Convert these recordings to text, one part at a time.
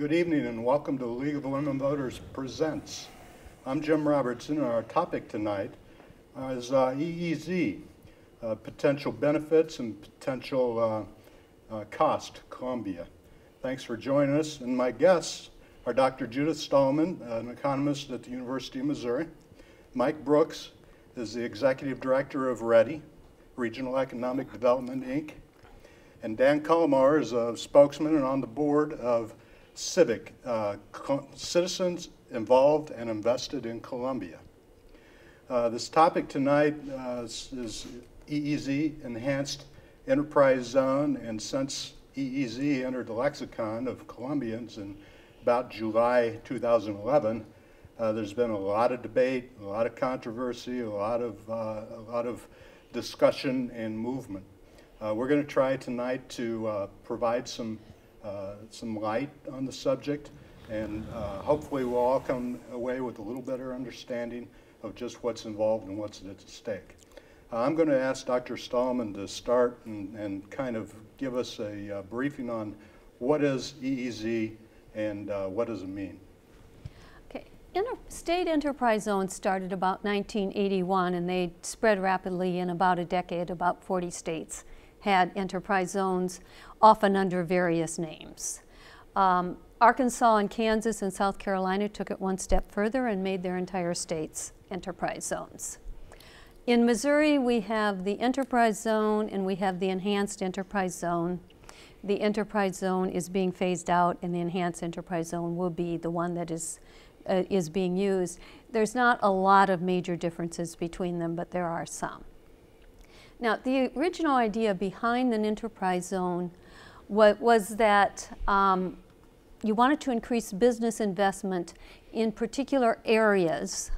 Good evening and welcome to the League of Women Voters Presents. I'm Jim Robertson, and our topic tonight is EEZ, potential benefits and potential cost to Columbia. Thanks for joining us, and my guests are Dr. Judith Stallmann, an economist at the University of Missouri. Mike Brooks is the Executive Director of REDI, Regional Economic Development, Inc. And Dan Cullimore is a spokesman and on the board of CiViC, Citizens Involved and Invested in Columbia. This topic tonight is EEZ, Enhanced Enterprise Zone, and since EEZ entered the lexicon of Columbians in about July 2011, there's been a lot of debate, a lot of controversy, a lot of discussion and movement. We're going to try tonight to provide some light on the subject, and hopefully we'll all come away with a little better understanding of just what's involved and what's at stake. I'm going to ask Dr. Stallmann to start and kind of give us a briefing on what is EEZ and what does it mean. Okay, state enterprise zones started about 1981, and they spread rapidly in about a decade. About 40 states had enterprise zones, often under various names. Arkansas and Kansas and South Carolina took it one step further and made their entire states enterprise zones. In Missouri, we have the enterprise zone and we have the enhanced enterprise zone. The enterprise zone is being phased out, and the enhanced enterprise zone will be the one that is being used. There's not a lot of major differences between them, but there are some. Now, the original idea behind an enterprise zone was that you wanted to increase business investment in particular areas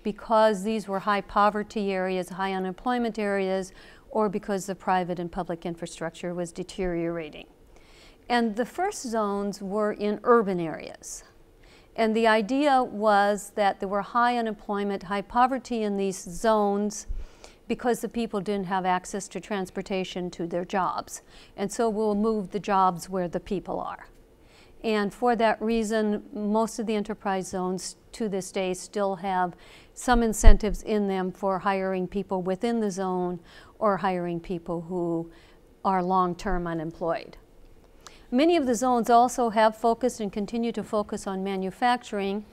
because these were high poverty areas, high unemployment areas, or because the private and public infrastructure was deteriorating. And the first zones were in urban areas. And the idea was that there were high unemployment, high poverty in these zones because the people didn't have access to transportation to their jobs. And so we'll move the jobs where the people are. And for that reason, most of the enterprise zones to this day still have some incentives in them for hiring people within the zone or hiring people who are long-term unemployed. Many of the zones also have focused and continue to focus on manufacturing,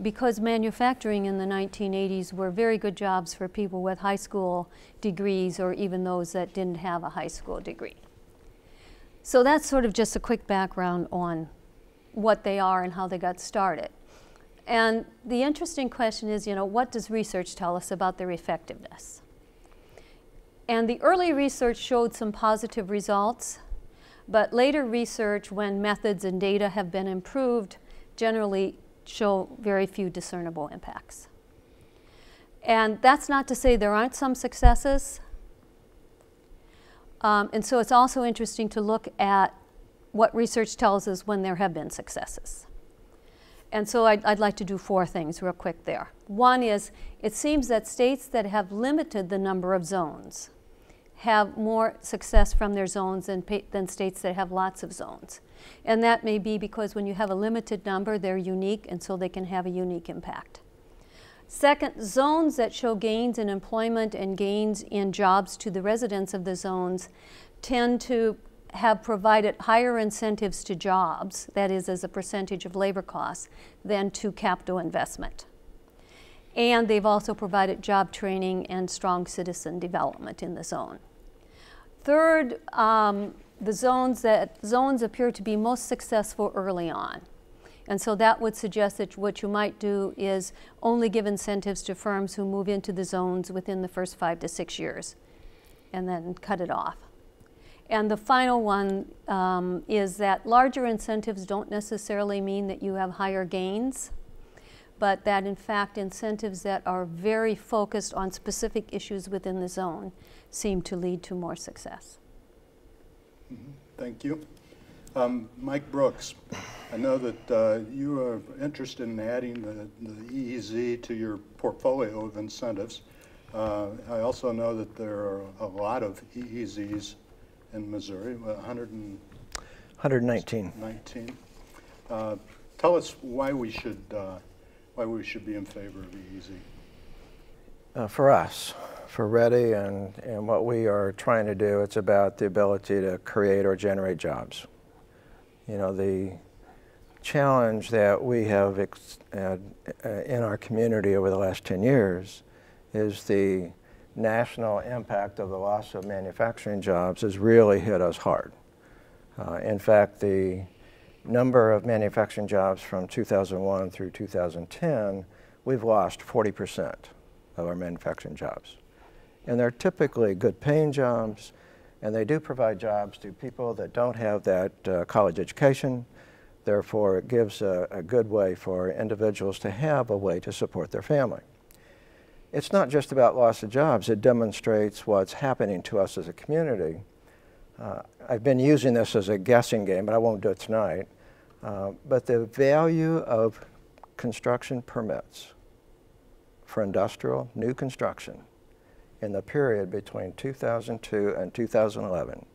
because manufacturing in the 1980s were very good jobs for people with high school degrees or even those that didn't have a high school degree. So that's sort of just a quick background on what they are and how they got started. And the interesting question is, what does research tell us about their effectiveness? And the early research showed some positive results, but later research, when methods and data have been improved, generally show very few discernible impacts. And that's not to say there aren't some successes. And so it's also interesting to look at what research tells us when there have been successes. And so I'd like to do 4 things real quick there. One is, it seems that states that have limited the number of zones have more success from their zones than states that have lots of zones. And that may be because when you have a limited number, they're unique, and so they can have a unique impact. Second, zones that show gains in employment and gains in jobs to the residents of the zones tend to have provided higher incentives to jobs, that is, as a percentage of labor costs, than to capital investment. And they've also provided job training and strong citizen development in the zone. Third, the zones appear to be most successful early on. And so that would suggest that what you might do is only give incentives to firms who move into the zones within the first 5 to 6 years, and then cut it off. And the final one is that larger incentives don't necessarily mean that you have higher gains, but that in fact incentives that are very focused on specific issues within the zone seem to lead to more success. Thank you. Mike Brooks, I know that you are interested in adding the EEZ to your portfolio of incentives. I also know that there are a lot of EEZs in Missouri, 119. Tell us why we should be in favor of EEZ. For us, for REDI and what we are trying to do, it's about the ability to create or generate jobs. You know, the challenge that we have had in our community over the last 10 years is the national impact of the loss of manufacturing jobs has really hit us hard. In fact, the number of manufacturing jobs from 2001 through 2010, we've lost 40% of our manufacturing jobs. And they're typically good paying jobs, and they do provide jobs to people that don't have that college education. Therefore, it gives a good way for individuals to have a way to support their family. It's not just about loss of jobs, it demonstrates what's happening to us as a community. I've been using this as a guessing game, but I won't do it tonight. But the value of construction permits for industrial new construction in the period between 2002 and 2011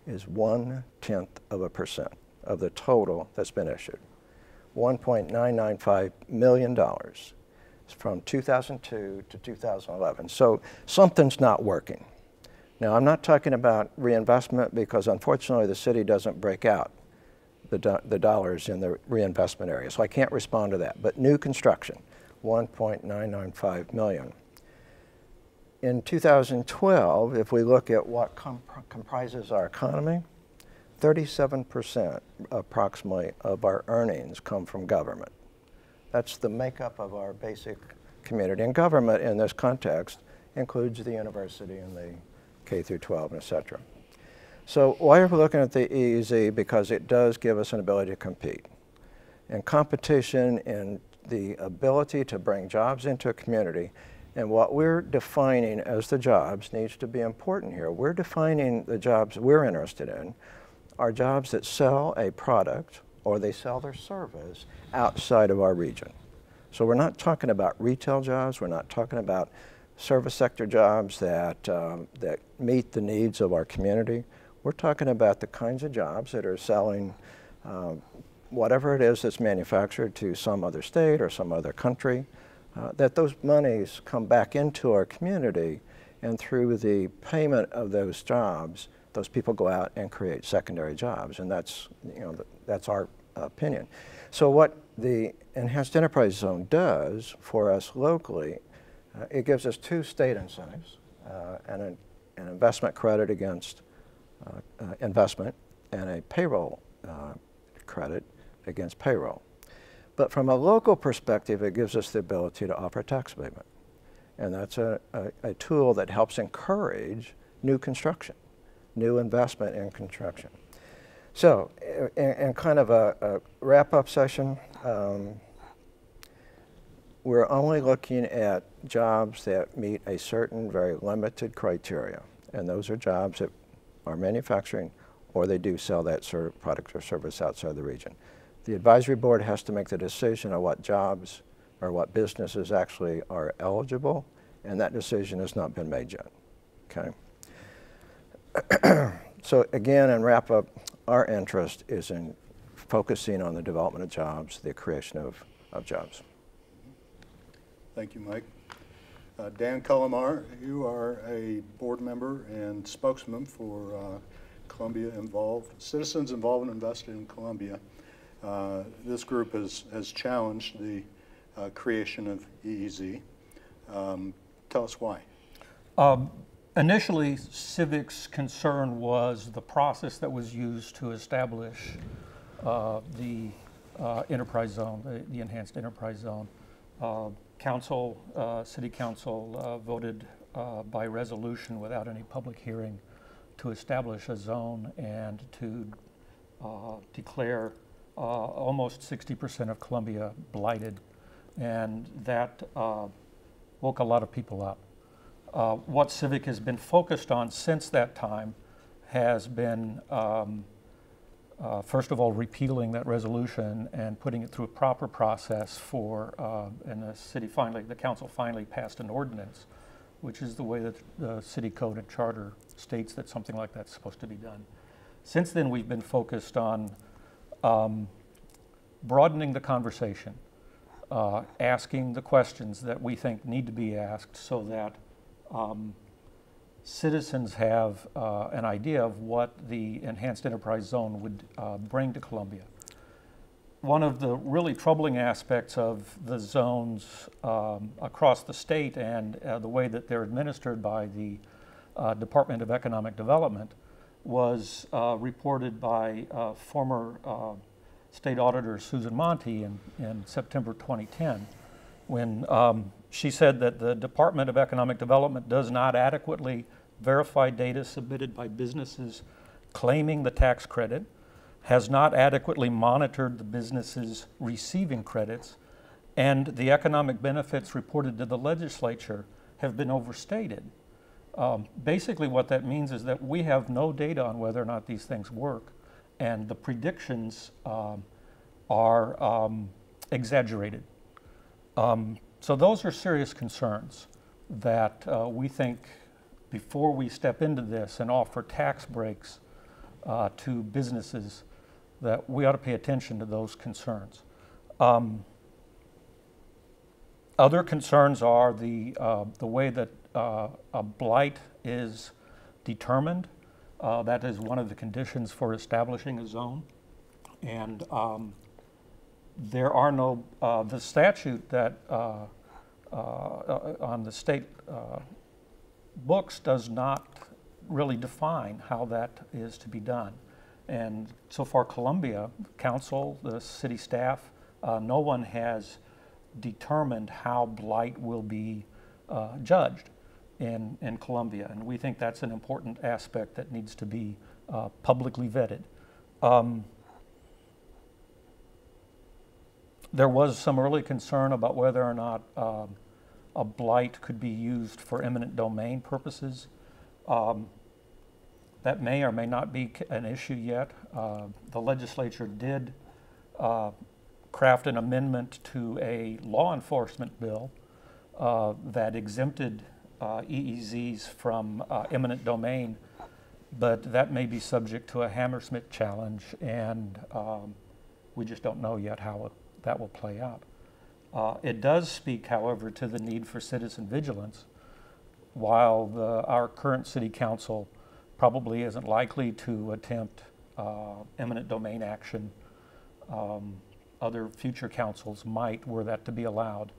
is 0.1% of the total that's been issued. $1.995 million from 2002 to 2011. So something's not working. Now, I'm not talking about reinvestment because unfortunately the city doesn't break out the dollars in the reinvestment area, so I can't respond to that. But new construction, 1.995 million. In 2012, if we look at what comprises our economy, 37% approximately of our earnings come from government. That's the makeup of our basic community. And government in this context includes the university and the K through 12, et cetera. So why are we looking at the EEZ? Because it does give us an ability to compete. And competition and the ability to bring jobs into a community, and what we're defining as the jobs needs to be important here. We're defining the jobs we're interested in are jobs that sell a product or they sell their service outside of our region. So we're not talking about retail jobs, we're not talking about service sector jobs that, that meet the needs of our community. We're talking about the kinds of jobs that are selling whatever it is that's manufactured to some other state or some other country, that those monies come back into our community, and through the payment of those jobs, those people go out and create secondary jobs, and that's, you know, that's our opinion. So what the Enhanced Enterprise Zone does for us locally, it gives us two state incentives, and an investment credit against investment and a payroll credit against payroll. But from a local perspective, it gives us the ability to offer tax abatement. And that's a tool that helps encourage new construction, new investment in construction. So, in kind of a wrap-up session, we're only looking at jobs that meet a certain very limited criteria. And those are jobs that are manufacturing or they do sell that sort of product or service outside the region. The advisory board has to make the decision of what jobs or what businesses actually are eligible, and that decision has not been made yet, okay? So again, in wrap up, our interest is in focusing on the development of jobs, the creation of jobs. Thank you, Mike. Dan Cullimore, you are a board member and spokesman for Columbia Involved, Citizens Involved and Invested in Columbia. This group has challenged the creation of EEZ. Tell us why. Initially, Civics Concern was the process that was used to establish the enterprise zone, the enhanced enterprise zone. City Council voted by resolution without any public hearing to establish a zone and to declare almost 60% of Columbia blighted, and that woke a lot of people up. What CiViC has been focused on since that time has been, first of all, repealing that resolution and putting it through a proper process for, and the council finally passed an ordinance, which is the way that the city code and charter states that something like that's supposed to be done. Since then, we've been focused on broadening the conversation, asking the questions that we think need to be asked so that citizens have an idea of what the enhanced enterprise zone would bring to Columbia. One of the really troubling aspects of the zones across the state and the way that they're administered by the Department of Economic Development was reported by former State Auditor Susan Monty in September 2010, when she said that the Department of Economic Development does not adequately verify data submitted by businesses claiming the tax credit, has not adequately monitored the businesses receiving credits, and the economic benefits reported to the legislature have been overstated. Basically what that means is that we have no data on whether or not these things work, and the predictions are exaggerated. So those are serious concerns that we think before we step into this and offer tax breaks to businesses, that we ought to pay attention to those concerns. Other concerns are the way that a blight is determined. That is one of the conditions for establishing a zone. And there are no, the statute that on the state books does not really define how that is to be done. And so far Columbia Council, the city staff, no one has determined how blight will be judged in Columbia. And we think that's an important aspect that needs to be publicly vetted. There was some early concern about whether or not a blight could be used for eminent domain purposes. That may or may not be an issue yet. The legislature did craft an amendment to a law enforcement bill that exempted EEZs from eminent domain, but that may be subject to a Hammersmith challenge, and we just don't know yet how that will play out. It does speak, however, to the need for citizen vigilance. While our current city council probably isn't likely to attempt eminent domain action, other future councils might, were that to be allowed.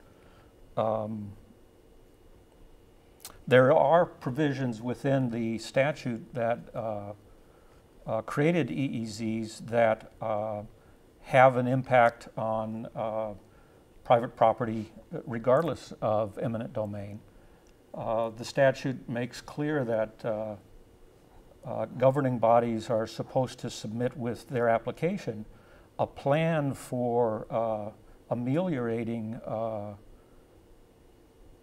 There are provisions within the statute that created EEZs that have an impact on private property regardless of eminent domain. The statute makes clear that governing bodies are supposed to submit with their application a plan for ameliorating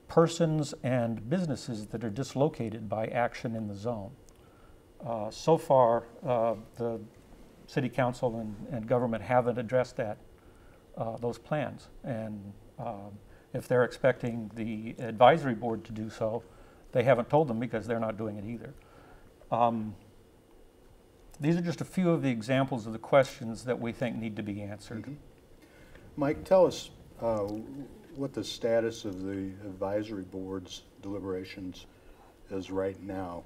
persons and businesses that are dislocated by action in the zone. So far, the City Council and government haven't addressed those plans. And if they're expecting the advisory board to do so, they haven't told them because they're not doing it either. These are just a few of the examples of the questions that we think need to be answered. Mm-hmm. Mike, tell us what the status of the advisory board's deliberations is right now.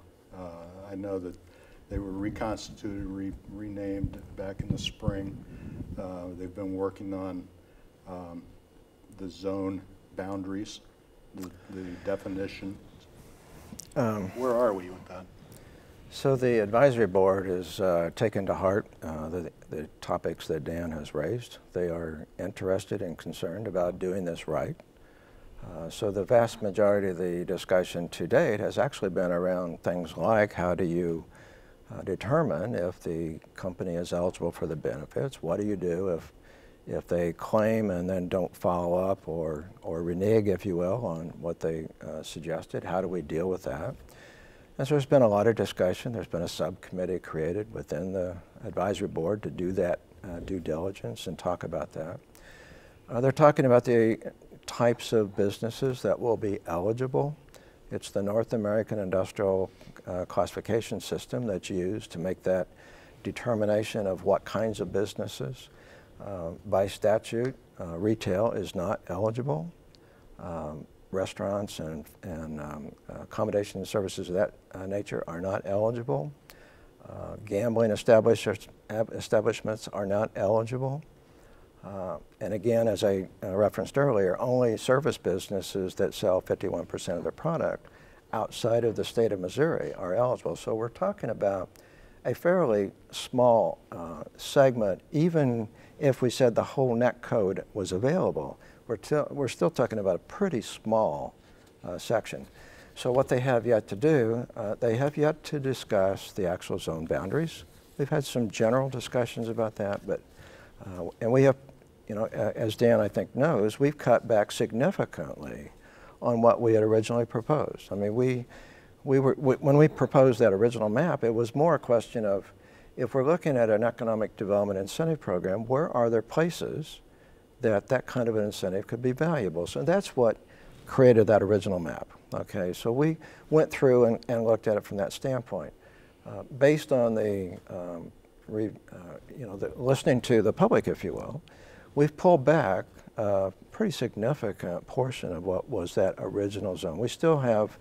I know that they were reconstituted, renamed back in the spring. They've been working on the zone boundaries, the definition. Where are we with that? So the advisory board has taken to heart the topics that Dan has raised. They are interested and concerned about doing this right. So the vast majority of the discussion to date has actually been around things like how do you determine if the company is eligible for the benefits? What do you do if they claim and then don't follow up or renege, if you will, on what they suggested? How do we deal with that? And so there's been a lot of discussion. There's been a subcommittee created within the advisory board to do that due diligence and talk about that. They're talking about the types of businesses that will be eligible. It's the North American Industrial Classification System that's used to make that determination of what kinds of businesses. By statute, retail is not eligible. Restaurants and accommodation services of that nature are not eligible. Gambling establishments are not eligible. And again, as I referenced earlier, only service businesses that sell 51% of their product outside of the state of Missouri are eligible. So we're talking about a fairly small segment. Even if we said the whole net code was available, we're still talking about a pretty small section. So what they have yet to do, they have yet to discuss the actual zone boundaries. We've had some general discussions about that, but and we have, you know, as Dan I think knows, we've cut back significantly on what we had originally proposed. I mean, when we proposed that original map, it was more a question of, if we're looking at an economic development incentive program, where are there places that kind of an incentive could be valuable? So that's what created that original map. Okay, so we went through and looked at it from that standpoint. Based on the, listening to the public, if you will, we've pulled back a pretty significant portion of what was that original zone. We still have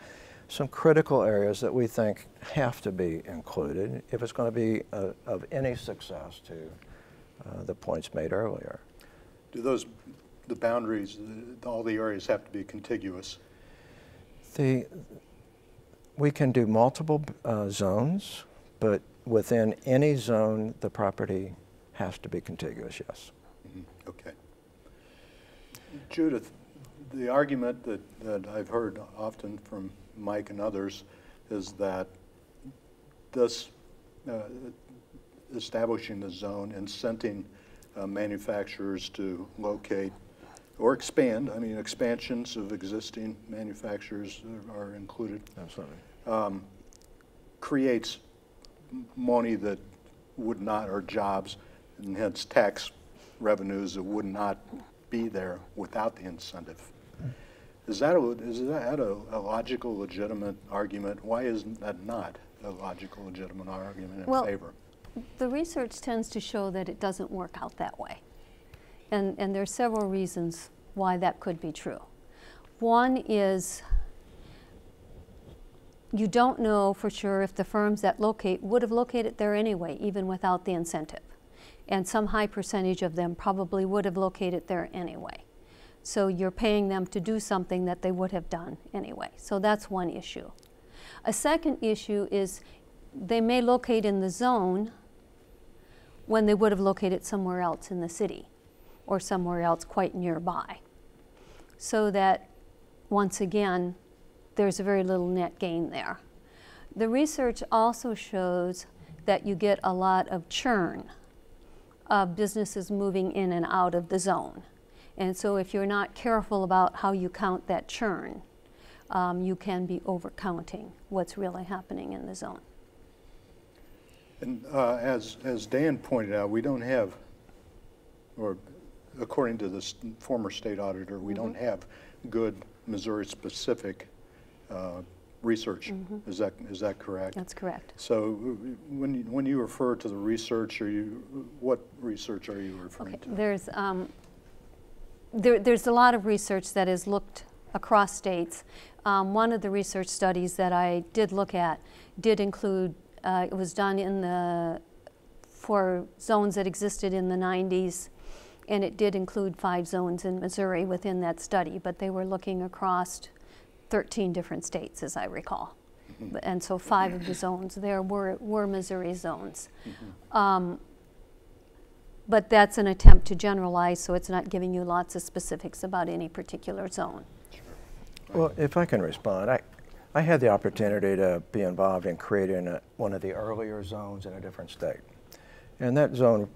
some critical areas that we think have to be included if it's going to be of any success to the points made earlier. Do the boundaries, all the areas have to be contiguous? We can do multiple zones, but within any zone, the property has to be contiguous, yes. Mm-hmm. Okay. Judith, the argument that I've heard often from Mike and others is that this establishing the zone, incenting manufacturers to locate or expand, I mean expansions of existing manufacturers are included. Absolutely. Creates money that would not, or jobs, and hence tax revenues that would not be there without the incentive. Is that a logical, legitimate argument? Why isn't that not a logical, legitimate argument in favor? The research tends to show that it doesn't work out that way. And there are several reasons why that could be true. One is you don't know for sure if the firms that locate would have located there anyway, even without the incentive. And some high percentage of them probably would have located there anyway. So you're paying them to do something that they would have done anyway. So that's one issue. A second issue is they may locate in the zone when they would have located somewhere else in the city or somewhere else quite nearby. So that, once again, there's a very little net gain there. The research also shows that you get a lot of churn of businesses moving in and out of the zone. And so if you're not careful about how you count that churn, you can be overcounting what's really happening in the zone. And as Dan pointed out, we don't have, or according to the former state auditor, we don't have good Missouri-specific research. Is that correct? That's correct. So when you refer to the research, what research are you referring to? There's a lot of research that is looked across states. One of the research studies that I did look at did include, it was done for zones that existed in the 90s, and it did include 5 zones in Missouri within that study, but they were looking across 13 different states, as I recall. And so 5 of the zones there were Missouri zones. But that's an attempt to generalize, so it's not giving you lots of specifics about any particular zone. Well, if I can respond, I had the opportunity to be involved in creating one of the earlier zones in a different state. And that zone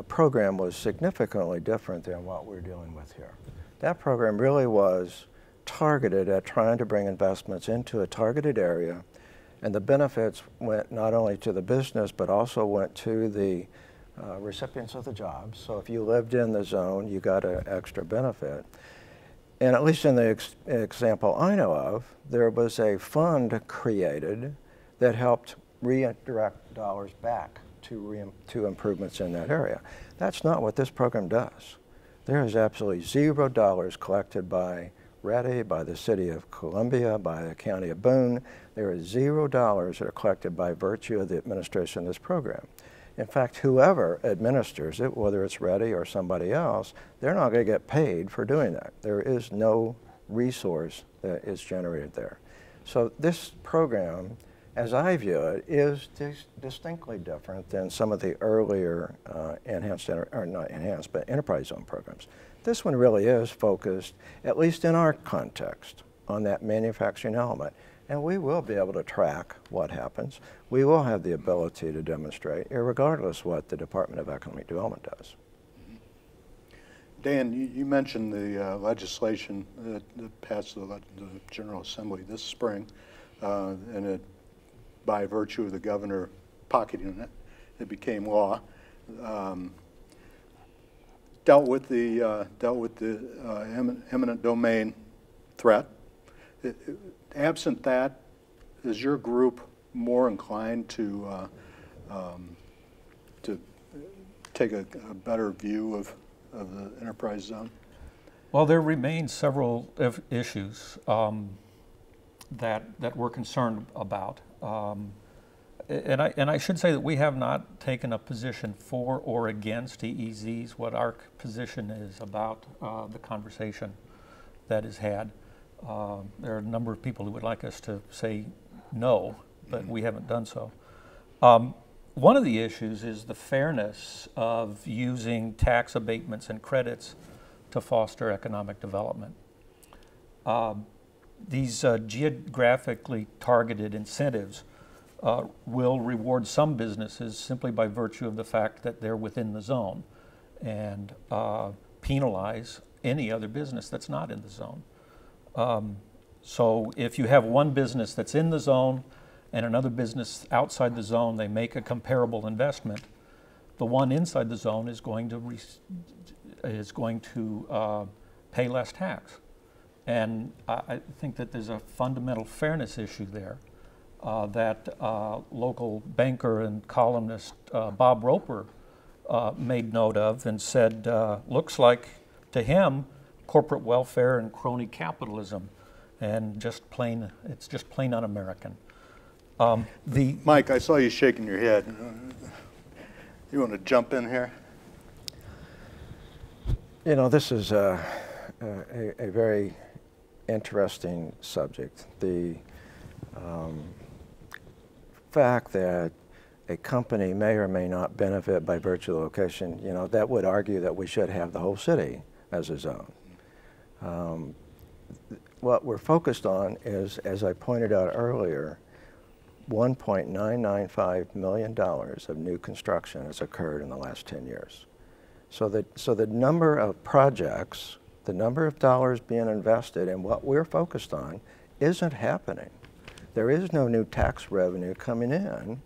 program was significantly different than what we're dealing with here. That program really was targeted at trying to bring investments into a targeted area, and the benefits went not only to the business, but also went to the recipients of the jobs. So if you lived in the zone, you got an extra benefit. And at least in the example I know of, there was a fund created that helped redirect dollars back to improvements in that area. That's not what this program does. There is absolutely $0 collected by REDI, by the city of Columbia, by the county of Boone. There is $0 that are collected by virtue of the administration of this program. In fact, whoever administers it, whether it's REDI or somebody else, they're not going to get paid for doing that. There is no resource that is generated there. So this program, as I view it, is distinctly different than some of the earlier enterprise zone programs. This one really is focused, at least in our context, on that manufacturing element. And we will be able to track what happens. We will have the ability to demonstrate, regardless what the Department of Economic Development does. Dan, you mentioned the legislation that passed the General Assembly this spring, and it, by virtue of the governor pocketing it, it became law. Dealt with the eminent domain threat. Absent that, is your group more inclined to take a better view of the enterprise zone? Well, there remain several issues that we're concerned about. And I should say that we have not taken a position for or against EEZs. What our position is about the conversation that is had. There are a number of people who would like us to say no, but we haven't done so. One of the issues is the fairness of using tax abatements and credits to foster economic development. These geographically targeted incentives will reward some businesses simply by virtue of the fact that they're within the zone, and penalize any other business that's not in the zone. So if you have one business that's in the zone and another business outside the zone, they make a comparable investment, the one inside the zone is going to pay less tax. And I think that there's a fundamental fairness issue there that local banker and columnist Bob Roper made note of and said, looks like to him corporate welfare and crony capitalism, and it's just plain un-American. Mike, I saw you shaking your head. You want to jump in here? You know, this is a very interesting subject. The fact that a company may or may not benefit by virtue of the location, you know, that would argue that we should have the whole city as a zone. What we're focused on is, as I pointed out earlier, $1.995 million of new construction has occurred in the last 10 years. So the number of projects, the number of dollars being invested in what we're focused on isn't happening. There is no new tax revenue coming in,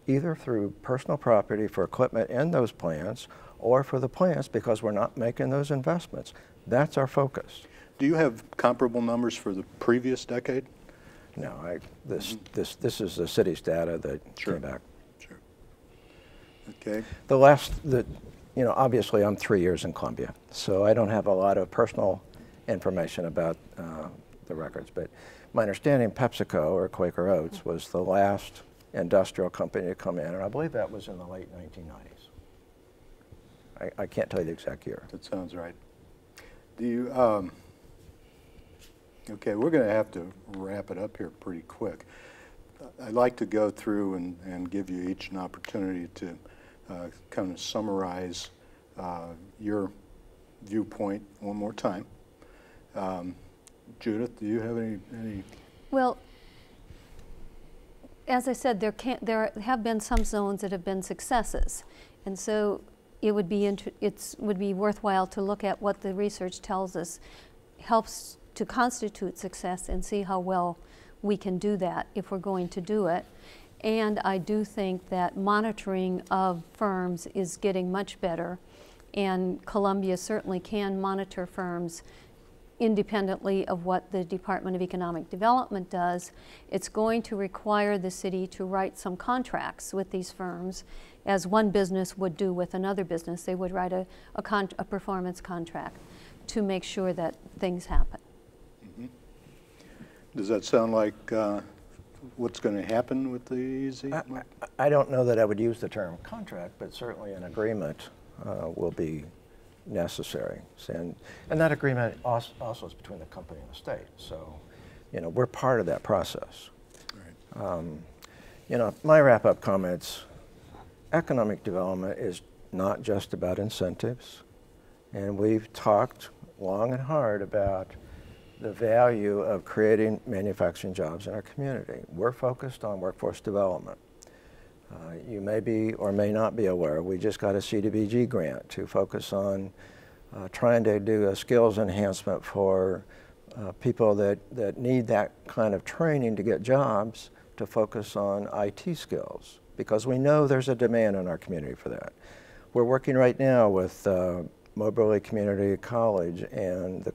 either through personal property for equipment in those plants or for the plants because we're not making those investments. That's our focus. Do you have comparable numbers for the previous decade? No, this is the city's data that came back. Sure. Okay. You know, obviously I'm 3 years in Columbia, so I don't have a lot of personal information about the records, but my understanding PepsiCo, or Quaker Oats, was the last industrial company to come in, and I believe that was in the late 1990s. I can't tell you the exact year. That sounds right. Do you, okay, we're going to have to wrap it up here pretty quick. I'd like to go through and give you each an opportunity to kind of summarize your viewpoint one more time. Judith, do you have any? Well, as I said, there have been some zones that have been successes, and so it would be worthwhile to look at what the research tells us helps to constitute success and see how well we can do that if we're going to do it. And I do think that monitoring of firms is getting much better, and Columbia certainly can monitor firms independently of what the Department of Economic Development does. It's going to require the city to write some contracts with these firms, as one business would do with another business. They would write a performance contract to make sure that things happen. Mm-hmm. Does that sound like what's going to happen with the EEZ? I don't know that I would use the term contract, but certainly an agreement will be necessary. And that agreement also is between the company and the state. So, you know, we're part of that process. Right. You know, my wrap-up comments, economic development is not just about incentives. And we've talked long and hard about the value of creating manufacturing jobs in our community. We're focused on workforce development. You may be or may not be aware, we just got a CDBG grant to focus on trying to do a skills enhancement for people that need that kind of training to get jobs, to focus on IT skills, because we know there's a demand in our community for that. We're working right now with Moberly Community College and the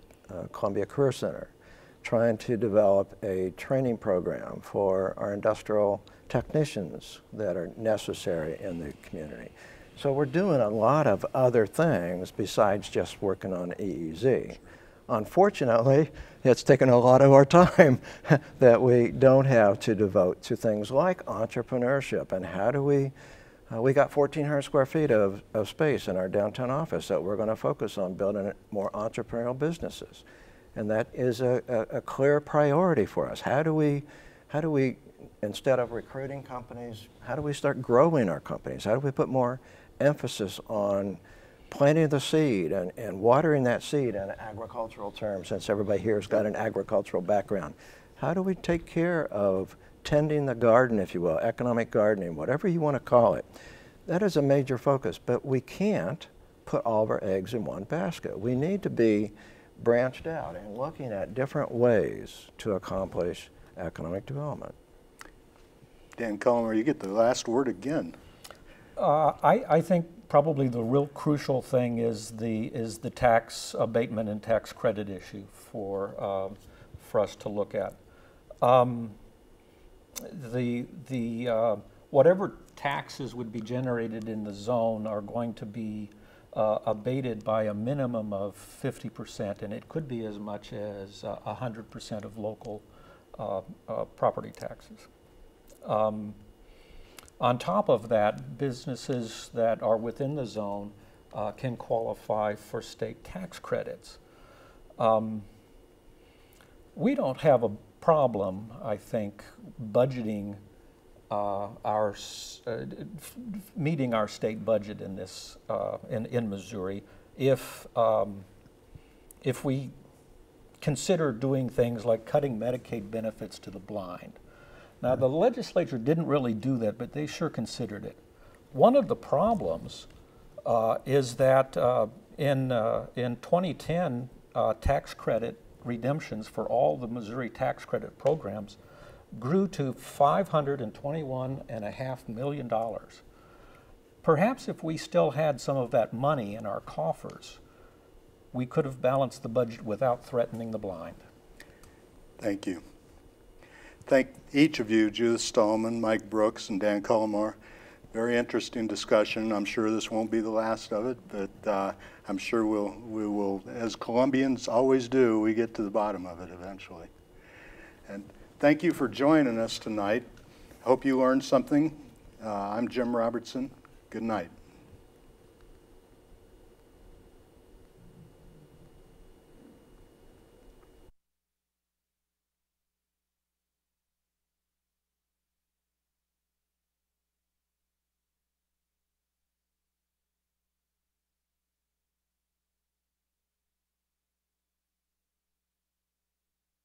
Columbia Career Center, trying to develop a training program for our industrial technicians that are necessary in the community. So we're doing a lot of other things besides just working on EEZ. Unfortunately, it's taken a lot of our time that we don't have to devote to things like entrepreneurship. And how do we got 1,400 square feet of space in our downtown office that we're going to focus on building more entrepreneurial businesses. And that is a clear priority for us. How do we, instead of recruiting companies, how do we start growing our companies? How do we put more emphasis on planting the seed and watering that seed in agricultural terms, since everybody here has got an agricultural background? How do we take care of tending the garden, if you will, economic gardening, whatever you want to call it? That is a major focus, but we can't put all of our eggs in one basket. We need to be branched out and looking at different ways to accomplish economic development. Dan Cullimore, you get the last word again. I think probably the real crucial thing is the tax abatement and tax credit issue for us to look at. Whatever taxes would be generated in the zone are going to be abated by a minimum of 50%, and it could be as much as 100% of local property taxes. On top of that, businesses that are within the zone can qualify for state tax credits. We don't have a problem, I think, budgeting meeting our state budget in this in Missouri if we consider doing things like cutting Medicaid benefits to the blind. Now, the legislature didn't really do that, but they sure considered it. One of the problems is that in 2010, tax credit redemptions for all the Missouri tax credit programs grew to $521.5 million. Perhaps if we still had some of that money in our coffers, we could have balanced the budget without threatening the blind. Thank you. Thank each of you, Judith Stallmann, Mike Brooks, and Dan Cullimore. Very interesting discussion. I'm sure this won't be the last of it, but I'm sure we will, as Columbians always do, we get to the bottom of it eventually. And thank you for joining us tonight. Hope you learned something. I'm Jim Robertson. Good night.